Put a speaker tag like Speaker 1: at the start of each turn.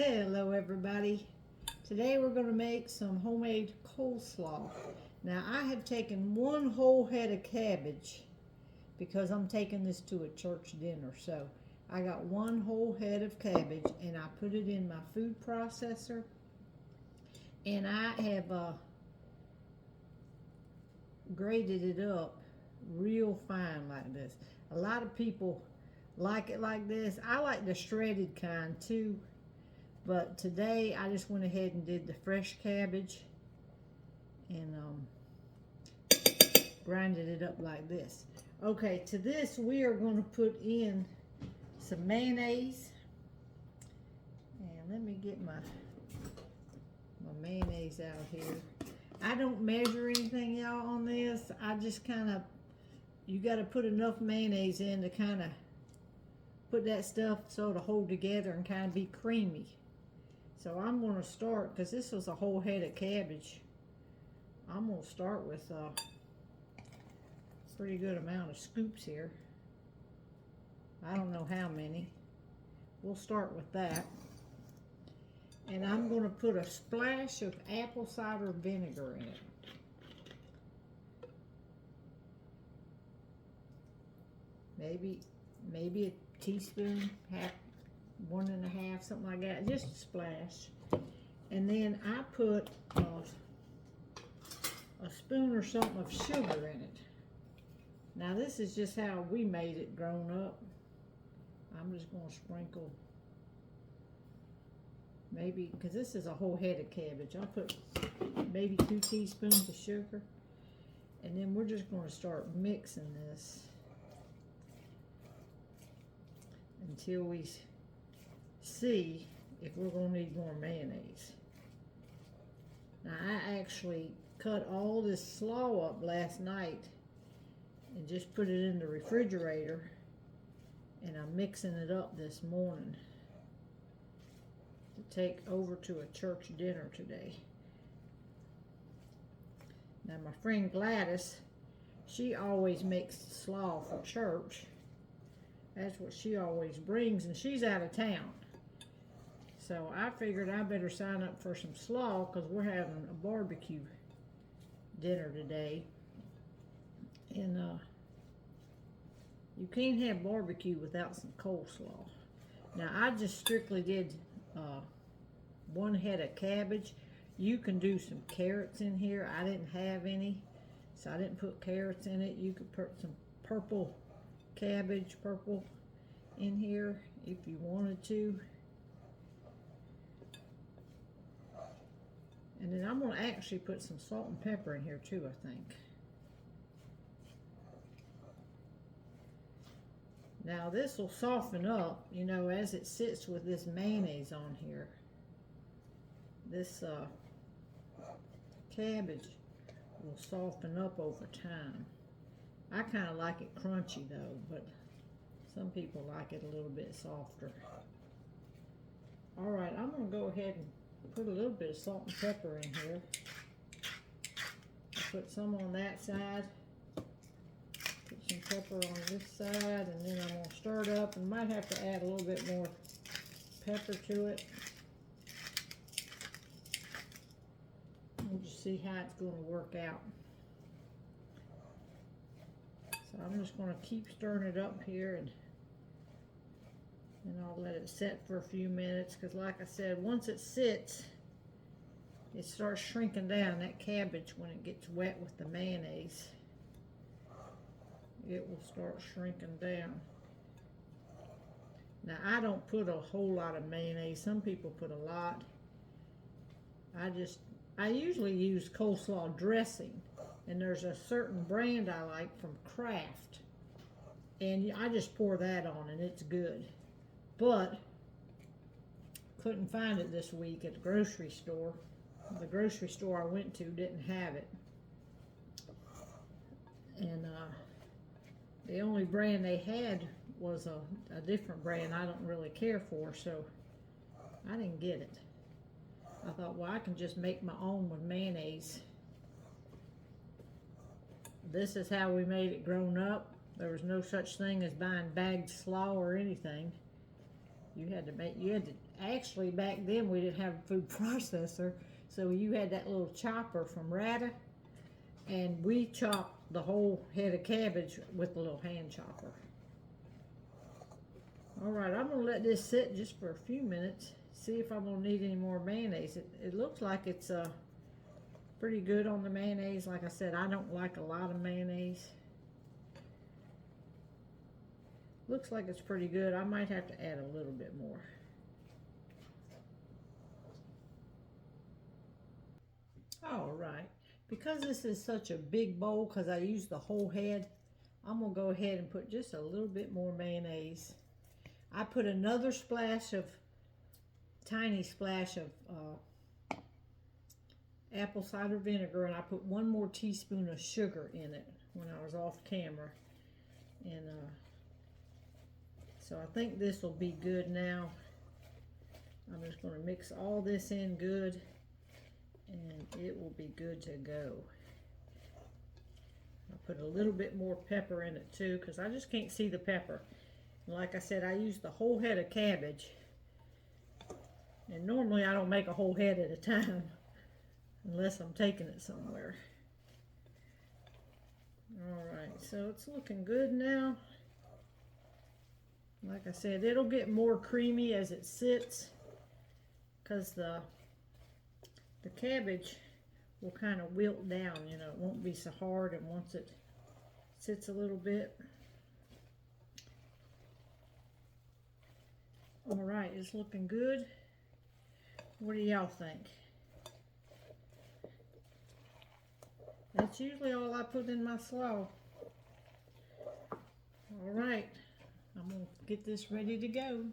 Speaker 1: Hello everybody. Today we're going to make some homemade coleslaw. Now I have taken one whole head of cabbage because I'm taking this to a church dinner. So I got one whole head of cabbage and I put it in my food processor, and I have grated it up real fine like this. A lot of people like it like this. I like the shredded kind too. But today I just went ahead and did the fresh cabbage and grinded it up like this. Okay, to this we are going to put in some mayonnaise. And let me get my mayonnaise out here. I don't measure anything, y'all, on this. I just kind of, you got to put enough mayonnaise in to kind of put that stuff so to hold together and kind of be creamy. So I'm going to start, because this was a whole head of cabbage, I'm going to start with a pretty good amount of scoops here. I don't know how many. We'll start with that. And I'm going to put a splash of apple cider vinegar in it. Maybe a teaspoon, half, 1 1/2, something like that, just a splash. And then I put a spoon or something of sugar in it. Now this is just how we made it grown up. I'm just going to sprinkle, maybe, because this is a whole head of cabbage, I'll put maybe 2 teaspoons of sugar. And then we're just going to start mixing this until we see if we're going to need more mayonnaise. Now I actually cut all this slaw up last night and just put it in the refrigerator, and I'm mixing it up this morning to take over to a church dinner today. Now my friend Gladys, she always makes slaw for church. That's what she always brings, and she's out of town. So I figured I better sign up for some slaw because we're having a barbecue dinner today. And you can't have barbecue without some coleslaw. Now I just strictly did 1 head of cabbage. You can do some carrots in here. I didn't have any, so I didn't put carrots in it. You could put some purple cabbage, purple, in here if you wanted to. And then I'm going to actually put some salt and pepper in here too, I think. Now this will soften up, you know, as it sits with this mayonnaise on here. This cabbage will soften up over time. I kind of like it crunchy though, but some people like it a little bit softer. All right, I'm going to go ahead and put a little bit of salt and pepper in here. I'll put some on that side. Put some pepper on this side, and then I'm going to stir it up, and might have to add a little bit more pepper to it. We'll just see how it's going to work out. So I'm just going to keep stirring it up here, and I'll let it set for a few minutes, because like I said, once it sits, it starts shrinking down. That cabbage, when it gets wet with the mayonnaise, it will start shrinking down. Now I don't put a whole lot of mayonnaise. Some people put a lot. I usually use coleslaw dressing, and there's a certain brand I like from Kraft, and I just pour that on and it's good. But couldn't find it this week at the grocery store. The grocery store I went to didn't have it, and the only brand they had was a different brand I don't really care for, so I didn't get it. I thought, well, I can just make my own with mayonnaise. This is how we made it grown up. There was no such thing as buying bagged slaw or anything. Actually back then we didn't have a food processor, so you had that little chopper from Rata, and we chopped the whole head of cabbage with the little hand chopper. All right, I'm gonna let this sit just for a few minutes, see if I'm gonna need any more mayonnaise. It looks like it's pretty good on the mayonnaise. Like I said, I don't like a lot of mayonnaise. Looks like it's pretty good. I might have to add a little bit more. All right, because this is such a big bowl, because I used the whole head, I'm gonna go ahead and put just a little bit more mayonnaise. I put another tiny splash of apple cider vinegar, and I put 1 more teaspoon of sugar in it when I was off camera. And so I think this will be good now. I'm just going to mix all this in good, and it will be good to go. I put a little bit more pepper in it too, because I just can't see the pepper. And like I said, I used the whole head of cabbage, and normally I don't make a whole head at a time unless I'm taking it somewhere. All right, so it's looking good now. Like I said, it'll get more creamy as it sits, because the cabbage will kind of wilt down, you know, it won't be so hard, and once it sits a little bit. All right, it's looking good. What do y'all think? That's usually all I put in my slaw. All right, I'm gonna get this ready to go.